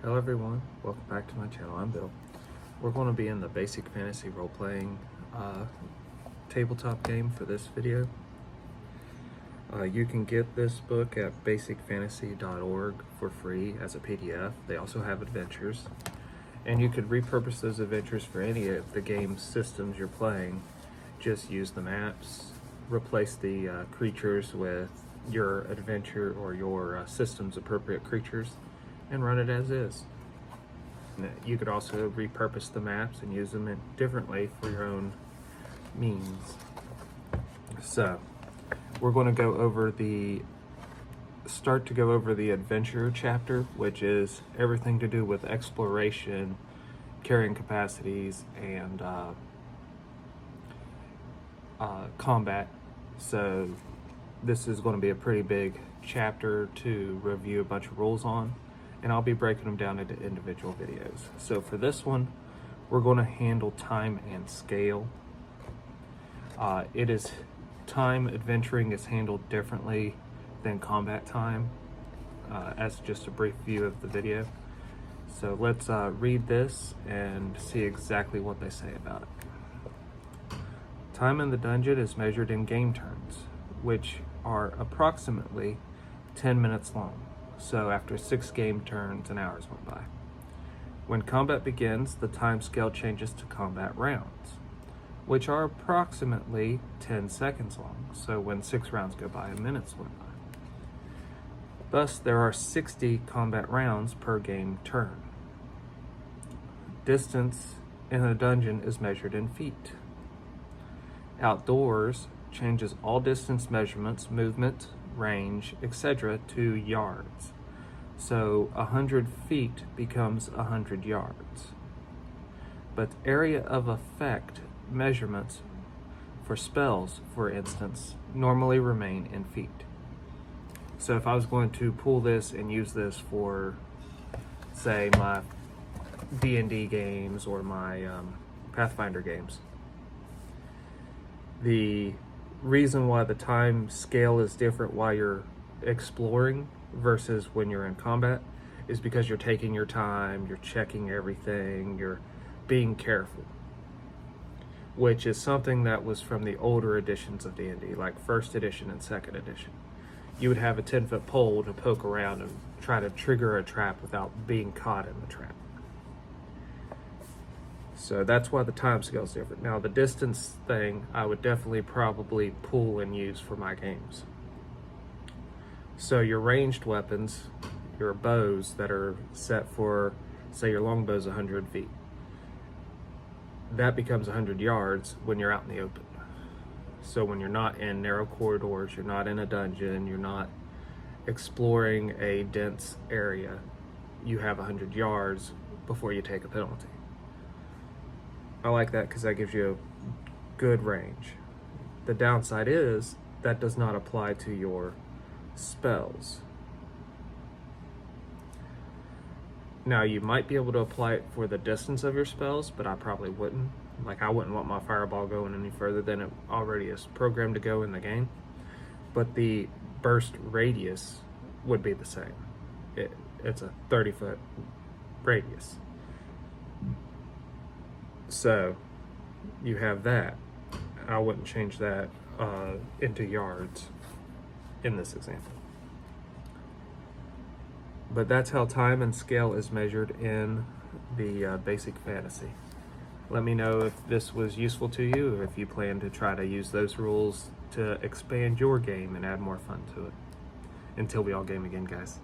Hello everyone, welcome back to my channel. I'm Bill. We're going to be in the Basic Fantasy role-playing tabletop game for this video. You can get this book at basicfantasy.org for free as a PDF. They also have adventures, and you could repurpose those adventures for any of the game systems you're playing. Just use the maps, replace the creatures with your adventure or your system's appropriate creatures, and run it as is. You could also repurpose the maps and use them differently for your own means. So we're going to go over the adventure chapter, which is everything to do with exploration, carrying capacities, and combat. So this is going to be a pretty big chapter to review a bunch of rules on, and I'll be breaking them down into individual videos. So for this one, we're going to handle time and scale. Time adventuring is handled differently than combat time, as just a brief view of the video. So let's read this and see exactly what they say about it. Time in the dungeon is measured in game turns, which are approximately 10 minutes long. So after 6 game turns, an hour's went by. When combat begins, the time scale changes to combat rounds, which are approximately 10 seconds long. So when 6 rounds go by, a minute's went by. Thus, there are 60 combat rounds per game turn. Distance in a dungeon is measured in feet. Outdoors changes all distance measurements, movement, range, etc. to yards. So 100 feet becomes 100 yards. But area of effect measurements for spells, for instance, normally remain in feet. So if I was going to pull this and use this for, say, my D&D games or my Pathfinder games, the reason why the time scale is different while you're exploring versus when you're in combat is because you're taking your time, you're checking everything, you're being careful, which is something that was from the older editions of D&D, like first edition and second edition. You would have a 10-foot pole to poke around and try to trigger a trap without being caught in the trap. So that's why the time scale is different. Now the distance thing, I would definitely probably pull and use for my games. So your ranged weapons, your bows that are set for, say your longbow's 100 feet, that becomes 100 yards when you're out in the open. So when you're not in narrow corridors, you're not in a dungeon, you're not exploring a dense area, you have 100 yards before you take a penalty. I like that because that gives you a good range. The downside is that does not apply to your spells. Now you might be able to apply it for the distance of your spells, but I probably wouldn't. Like I wouldn't want my fireball going any further than it already is programmed to go in the game. But the burst radius would be the same. It's a 30-foot radius. So you have that. I wouldn't change that into yards in this example. But that's how time and scale is measured in the Basic Fantasy. Let me know if this was useful to you, or if you plan to try to use those rules to expand your game and add more fun to it. Until we all game again, guys.